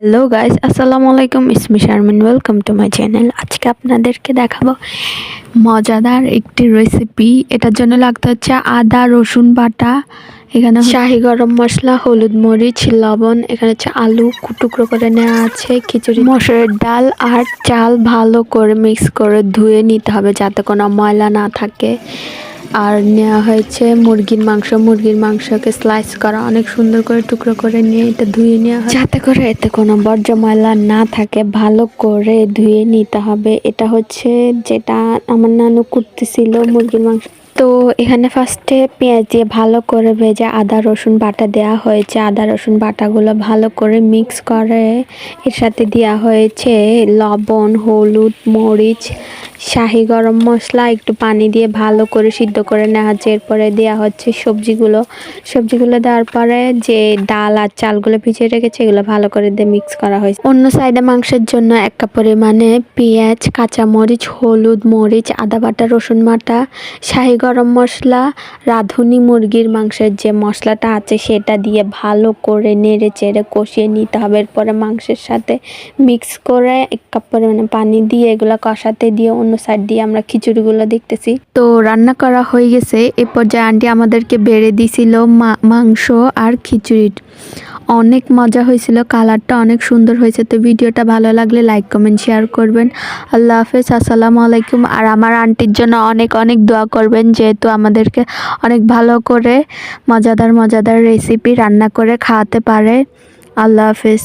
Hello guys, আসসালামু আলাইকুম। ইসমি Sharmin, welcome to my channel. আজকে আপনাদেরকে দেখাবো মজাদার একটি রেসিপি। এটার জন্য লাগতে হচ্ছে আদা রসুন বাটা, এখানে শাহি গরম মশলা, হলুদ মরিচ, লবণ, এখানে হচ্ছে আলু টুকরো করে নেওয়া আছে, খিচুড়ি, মসুরের ডাল আর চাল ভালো করে মিক্স করে ধুয়ে নিতে হবে যাতে কোনো ময়লা না থাকে। আর নেওয়া হয়েছে মুরগির মাংসকে স্লাইস করা, অনেক সুন্দর করে টুকরো করে নিয়ে এটা ধুয়ে নেওয়া হয় যাতে করে এতে কোনো বর্জ্য ময়লা না থাকে। ভালো করে ধুয়ে নিতে হবে। এটা হচ্ছে যেটা আমার নানু করতেছিল মুরগির মাংস। তো এখানে ফার্স্টে পেঁয়াজ দিয়ে ভালো করে ভেজে আদা রসুন বাটা দেওয়া হয়েছে। আদা রসুন বাটাগুলো ভালো করে মিক্স করে এর সাথে দেওয়া হয়েছে লবণ, হলুদ, মরিচ, শাহি গরম মশলা, একটু পানি দিয়ে ভালো করে সিদ্ধ করে নেওয়া হচ্ছে। এরপরে দেওয়া হচ্ছে সবজিগুলো দেওয়ার পরে যে ডাল আর চালগুলো ভিজিয়ে রেখেছে এগুলো ভালো করে দিয়ে মিক্স করা হয়েছে। অন্য সাইডে মাংসের জন্য এক কাপ পরিমাণে পেঁয়াজ, কাঁচামরিচ, হলুদ, মরিচ, আদা বাটা, রসুন বাটা, শাহি গরম মশলা, রাঁধুনি মুরগির মাংসের যে মশলাটা আছে সেটা দিয়ে ভালো করে নেড়ে চেড়ে কষিয়ে নিতে হবে। এরপরে মাংসের সাথে মিক্স করে এক কাপ পরিমাণে পানি দিয়ে এগুলো কষাতে দিয়ে অন্য সাইড দিয়ে আমরা খিচুড়িগুলো দেখতেছি। তো রান্না করা হয়ে গেছে। এ পর্যায়ে আন্টি আমাদেরকে বেড়ে দিছিল মাংস আর খিচুড়ি। অনেক মজা হয়েছিল, কালারটা অনেক সুন্দর হয়েছে। তো ভিডিওটা ভালো লাগলে লাইক কমেন্ট শেয়ার করবেন। আল্লাহ হাফেজ, আসসালামু আলাইকুম। আর আমার আন্টির জন্য অনেক অনেক দোয়া করবেন, যেহেতু আমাদেরকে অনেক ভালো করে মজাদার রেসিপি রান্না করে খাওয়াতে পারে। আল্লাহ হাফেজ।